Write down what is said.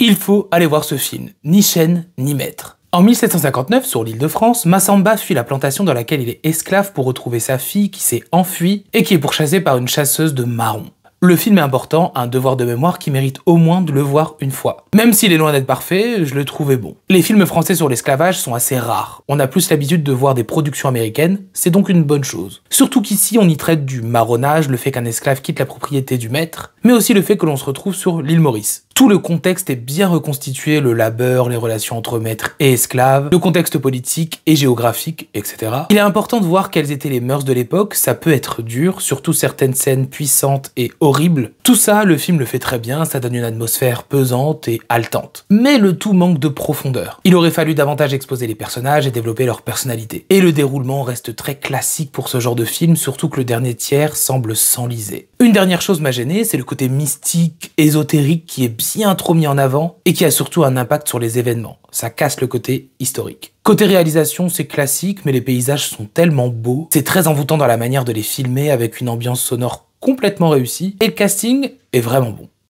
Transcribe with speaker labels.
Speaker 1: Il faut aller voir ce film, ni chaîne, ni maître. En 1759, sur l'île de France, Massamba fuit la plantation dans laquelle il est esclave pour retrouver sa fille qui s'est enfuie et qui est pourchassée par une chasseuse de marrons. Le film est important, un devoir de mémoire qui mérite au moins de le voir une fois. Même s'il est loin d'être parfait, je le trouvais bon. Les films français sur l'esclavage sont assez rares. On a plus l'habitude de voir des productions américaines, c'est donc une bonne chose. Surtout qu'ici on y traite du marronnage, le fait qu'un esclave quitte la propriété du maître, mais aussi le fait que l'on se retrouve sur l'île Maurice. Tout le contexte est bien reconstitué, le labeur, les relations entre maître et esclave, le contexte politique et géographique, etc. Il est important de voir quelles étaient les mœurs de l'époque, ça peut être dur, surtout certaines scènes puissantes et horribles. Tout ça, le film le fait très bien, ça donne une atmosphère pesante et haletante. Mais le tout manque de profondeur. Il aurait fallu davantage exposer les personnages et développer leur personnalité. Et le déroulement reste très classique pour ce genre de film, surtout que le dernier tiers semble s'enliser. Une dernière chose m'a gêné, c'est le côté mystique, ésotérique qui est bien trop mis en avant et qui a surtout un impact sur les événements. Ça casse le côté historique. Côté réalisation, c'est classique, mais les paysages sont tellement beaux. C'est très envoûtant dans la manière de les filmer avec une ambiance sonore complètement réussie et le casting est vraiment bon.